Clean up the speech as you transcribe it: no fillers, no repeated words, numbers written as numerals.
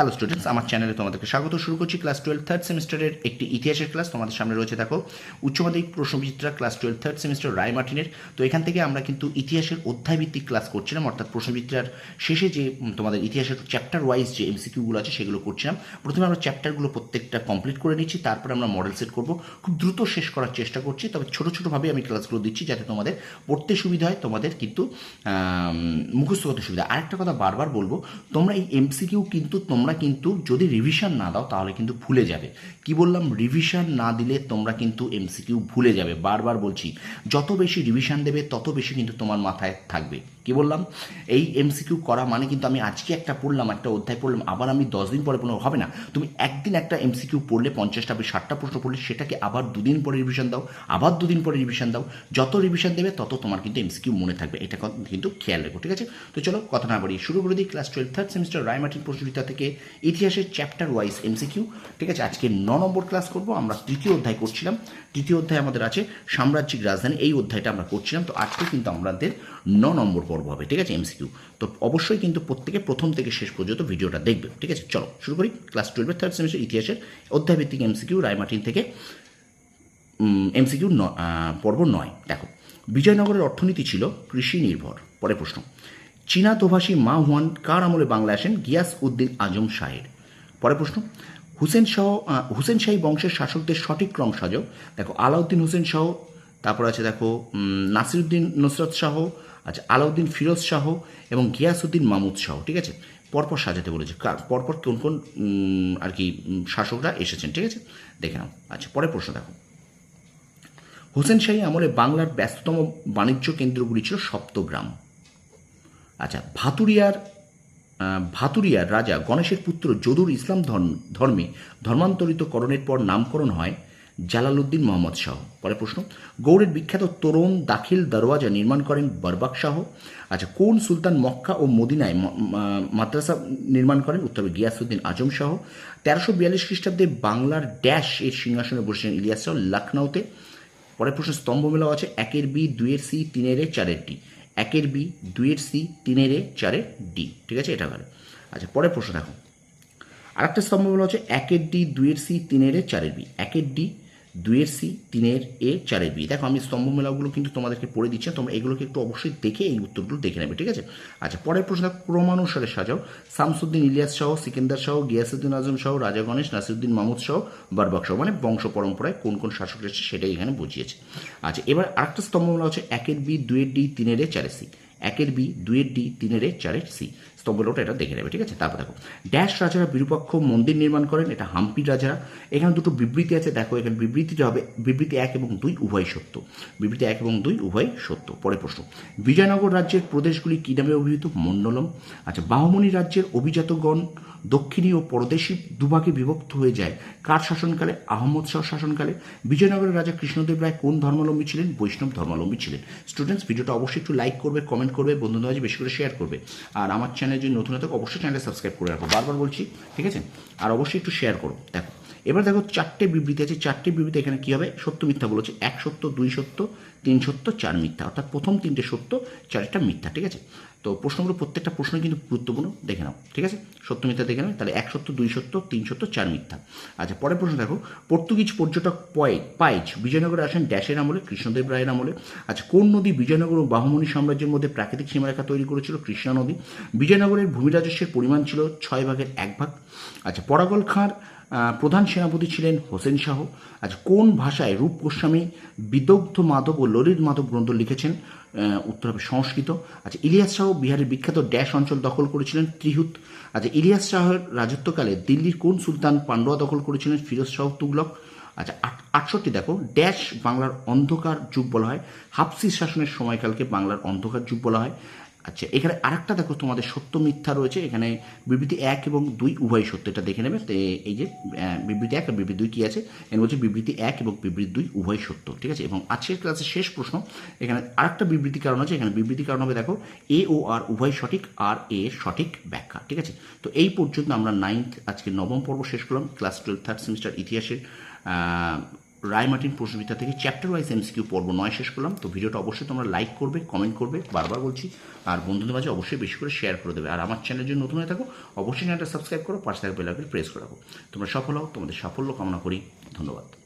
Hello students, আমার চ্যানেলে তোমাদেরকে স্বাগত। শুরু করছি ক্লাস 12 থার্ড সেমিস্টারের একটি ইতিহাসের ক্লাস। তোমাদের সামনে রয়েছে দেখো উচ্চ মাধ্যমিক প্রশ্নবিচিত্রা ক্লাস 12 থার্ড সেমিস্টার রায় মার্টিনের। তো এখান থেকে আমরা কিন্তু ইতিহাসের অধ্যায়ভিত্তিক ক্লাস করছিলাম, অর্থাৎ প্রশ্নবিচিত্রার শেষে যে তোমাদের ইতিহাসের চ্যাপ্টার ওয়াইজ যে এমসিকিউগুলো আছে সেগুলো করছিলাম। প্রথমে আমরা চ্যাপ্টারগুলো প্রত্যেকটা কমপ্লিট করে নিচ্ছি, তারপরে আমরা মডেল সেট করব। খুব দ্রুত শেষ করার চেষ্টা করছি, তবে ছোটো ছোটোভাবে আমি ক্লাসগুলো দিচ্ছি যাতে তোমাদের পড়তে সুবিধা হয়, তোমাদের কিন্তু মুখস্থ করতে সুবিধা। আরেকটা কথা বারবার বলবো, তোমরা এই এমসিকিউ তোমরা কিন্তু যদি রিভিশন না দাও তাহলে কিন্তু ভুলে যাবে। কি বললাম? রিভিশন না দিলে তোমরা কিন্তু এমসিকিউ ভুলে যাবে। বারবার বলছি, যত বেশি রিভিশন দেবে তত বেশি কিন্তু তোমার মাথায় থাকবে। কি বললাম? এই এমসিকিউ করা মানে কিন্তু আমি আজকে একটা পড়লাম, একটা অধ্যায় পড়লাম, আবার আমি 10 দিন পরে পড়লে হবে না। তুমি একদিন একটা এমসিকিউ পড়লে 50টা 60টা প্রশ্ন পড়লে সেটাকে আবার 2 দিন পরে রিভিশন দাও, আবার 2 দিন পরে রিভিশন দাও। যত রিভিশন দেবে তত তোমার কিন্তু এমসিকিউ মনে থাকবে, এটা কিন্তু খেয়াল রাখো, ঠিক আছে? তো চলো কথা না বাড়িয়ে শুরু করে দিই ক্লাস 12 থার্ড সেমিস্টার রায় মার্টিন প্রশ্নবিচিত্রা থেকে ইতিহাসের চ্যাপ্টার ওয়াইজ এমসিকিউ। ঠিক আছে, আজকে 9 নম্বর ক্লাস করব। আমরা তৃতীয় অধ্যায় করছিলাম। তৃতীয় অধ্যায় আমাদের আছে সাম্রাজ্যিক রাজধানী, এই অধ্যায়টা আমরা করছিলাম। তো আজকে কিন্তু আমাদের 9 নম্বর পর্ব হবে, ঠিক আছে, এমসিকিউ। তো অবশ্যই কিন্তু প্রত্যেকে প্রথম থেকে শেষ পর্যন্ত ভিডিওটা দেখবে, ঠিক আছে? চলো শুরু করি ক্লাস 12 থার্ড সেমিস্টার ইতিহাসের অধ্যায়ভিত্তিক এমসিকিউ রায় মার্টিন থেকে এমসিকিউ পর্ব 9। দেখো, বিজয়নগরের অর্থনীতি ছিল কৃষি নির্ভর। পরে প্রশ্ন, চীনা দোভাষী মা হুয়ান কার আমলে বাংলায় আসেন? গিয়াস উদ্দিন আজম শাহের। পরে প্রশ্ন, হুসেন শাহী বংশের শাসকদের সঠিক ক্রম সাজাও। দেখো, আলাউদ্দিন হোসেন শাহ, তারপর আছে দেখো নাসিরুদ্দিন নুসরত শাহ, আচ্ছা আলাউদ্দিন ফিরোজ শাহ এবং গিয়াসউদ্দিন মাহমুদ শাহ। ঠিক আছে, পরপর সাজাতে বলেছে, পরপর কোন কোন আর কি শাসকরা এসেছেন, ঠিক আছে, দেখে নাও। আচ্ছা, পরের প্রশ্ন দেখো, হোসেন শাহী আমলে বাংলার ব্যস্ততম বাণিজ্য কেন্দ্রগুলি ছিল সপ্তগ্রাম। আচ্ছা, ভাতুরিয়ার রাজা গণেশের পুত্র যদুর ইসলাম ধর্মে ধর্মান্তরিতকরণের পর নামকরণ হয় জালালউদ্দিন মোহাম্মদ শাহ। পরে প্রশ্ন, গৌড়ের বিখ্যাত তোরণ দাখিল দরওয়াজা নির্মাণ করেন বরবাক শাহ। আচ্ছা, কোন সুলতান মক্কা ও মদিনায় মাদ্রাসা নির্মাণ করেন? উত্তর গিয়াসউদ্দিন আজম শাহ। 1342 খ্রিস্টাব্দে বাংলার ড্যাশ এর সিংহাসনে বসেছেন ইলিয়াস শাহ লখনৌতে। পরের প্রশ্ন, স্তম্ভ মেলা আছে 1-এর বি, 2-এর সি, 3-এর এ, 4-এর ডি। 1-এর বি, 2-এর সি, 3-এর এ, 4-এর ডি। ঠিক আছে, এটা গেল। আচ্ছা, পরের প্রশ্ন দেখো, আরেকটা স্তম্ভ মেলা হচ্ছে 1-এর ডি, 2-এর সি, 3-এর এ, 4-এর বি। 1-এর ডি, 2-এর সি, 3-এর এ, 4-এর বি। দেখো, আমি স্তম্ভ মেলাগুলো কিন্তু তোমাদেরকে পড়ে দিচ্ছি, তোমরা এগুলোকে একটু অবশ্যই দেখে এই উত্তরগুলো দেখে নেবে, ঠিক আছে? আচ্ছা, পরের প্রশ্ন ক্রমানুসারে সাজাও। শামসুদ্দিন ইলিয়াস শাহ, সিকেন্দার শাহ, গিয়াসউদ্দিন আজম শাহ, রাজা গণেশ, নাসিরুদ্দিন মাহমুদ শাহ, বরবাক শাহ। মানে বংশ পরম্পরায় কোন কোন শাসক এসেছে সেটাই এখানে বুঝিয়েছে। আচ্ছা, এবার আরেকটা স্তম্ভ মেলা হচ্ছে 1-এর বি, 2-এর ডি, 3-এর এ, 4-এর সি। 1-এর বি, 2-এর ডি, 3-এর এ, 4-এর সি। স্তম্ভটা এটা দেখে নেবে, ঠিক আছে? তারপর দেখো, ড্যাশ রাজারা বিরূপাক্ষ মন্দির নির্মাণ করেন, এটা হাম্পির রাজারা। এখানে দুটো বিবৃতি আছে, দেখো এখানে বিবৃতিটা হবে বিবৃতি 1 এবং 2 উভয় সত্য। বিবৃতি 1 এবং 2 উভয় সত্য। পরে প্রশ্ন, বিজয়নগর রাজ্যের প্রদেশগুলি কী নামে অভিহিত? মণ্ডলম। আচ্ছা, বাহমনি রাজ্যের অভিজাতগণ দক্ষিণী ও পরদেশী দুভাগে বিভক্ত হয়ে যায় কার শাসনকালে? আহমদ শাহ শাসনকালে। বিজয়নগরের রাজা কৃষ্ণদেব রায় কোন ধর্মাবলম্বী ছিলেন? বৈষ্ণব ধর্মাবলম্বী ছিলেন। স্টুডেন্টস, ভিডিওটা অবশ্যই একটু লাইক করবে, কমেন্ট করবে, বন্ধুদের মাঝে বেশি করে শেয়ার করবে। আর আমার চ্যানেল যদি নতুন হতো অবশ্যই চ্যানেলটা সাবস্ক্রাইব করে রাখো, বারবার বলছি, ঠিক আছে? আর অবশ্যই একটু শেয়ার করো। দেখো, এবার দেখো 4টে বিবৃতি আছে। 4টে বিবৃতি এখানে কী হবে? সত্য মিথ্যা বলেছে। 1 সত্য, 2 সত্য, 3 সত্য, 4 মিথ্যা। অর্থাৎ প্রথম 3টে সত্য, 4টা মিথ্যা, ঠিক আছে? তো প্রশ্নগুলো প্রত্যেকটা প্রশ্ন কিন্তু গুরুত্বপূর্ণ, দেখে নাও, ঠিক আছে? সত্য মিথ্যা দেখে নাও। তাহলে 1 সত্য, 2 সত্য, 3 সত্য, 4 মিথ্যা। আচ্ছা, পরের প্রশ্ন দেখো, পর্তুগিজ পর্যটক পাইজ বিজয়নগরে আসেন ড্যাশের আমলে? কৃষ্ণদেব রায়ের আমলে। আচ্ছা, কোন নদী বিজয়নগর ও বাহমনি সাম্রাজ্যের মধ্যে প্রাকৃতিক সীমারেখা তৈরি করেছিল? কৃষ্ণা নদী। বিজয়নগরের ভূমি রাজস্বের পরিমাণ ছিল 6/1 ভাগ। আচ্ছা, পরাগল খাঁর প্রধান সেনাপতি ছিলেন হোসেন শাহ। আচ্ছা, কোন ভাষায় রূপ গোস্বামী বিদগ্ধ মাধব ও ললিত মাধব গ্রন্থ লিখেছেন? উত্তর হবে সংস্কৃত। আচ্ছা, ইলিয়াস শাহ বিহারের বিখ্যাত ড্যাশ অঞ্চল দখল করেছিলেন? ত্রিহুত। আচ্ছা, ইলিয়াস শাহের রাজত্বকালে দিল্লির কোন সুলতান পান্ডুয়া দখল করেছিলেন? ফিরোজ শাহ তুগলক। আচ্ছা, 68 দেখো, ড্যাশ বাংলার অন্ধকার যুগ বলা হয়? হাফসি শাসনের সময়কালকে বাংলার অন্ধকার যুগ বলা হয়। আচ্ছা, এখানে আরেকটা দেখো তোমাদের সত্য মিথ্যা রয়েছে। এখানে বিবৃতি 1 এবং 2 উভয় সত্য, এটা দেখে নেবে। তো এই যে বিবৃতি 1 আর বিবৃতি 2 কী আছে? এখানে বলছে বিবৃতি 1 এবং বিবৃতি 2 উভয় সত্য, ঠিক আছে? এবং আজকের ক্লাসের শেষ প্রশ্ন, এখানে আরেকটা বিবৃতি কারণ আছে। এখানে বিবৃতি কারণ হবে দেখো এ ও আর উভয় সঠিক, আর এ সঠিক ব্যাখ্যা, ঠিক আছে? তো এই পর্যন্ত আমরা আজকে 9ম পর্ব শেষ করলাম ক্লাস 12 থার্ড সেমিস্টার ইতিহাসের রায়মার্টিন প্রশ্নবিদ্যা থেকে চ্যাপ্টার ওয়াইজ এমসিকিউ পর্ব 9 শেষ করলাম। তো ভিডিওটা অবশ্যই তোমরা লাইক করবে, কমেন্ট করবে, বারবার বলছি, আর বন্ধুদের মাঝে অবশ্যই বেশি করে শেয়ার করে দেবে। আর আমার চ্যানেল যদি নতুন হয়ে থাকো অবশ্যই চ্যানেলটা সাবস্ক্রাইব করো, পাশে থাকা বেল আইকন প্রেস করে রাখো। তোমরা সফল হও, তোমাদের সাফল্য কামনা করি। ধন্যবাদ।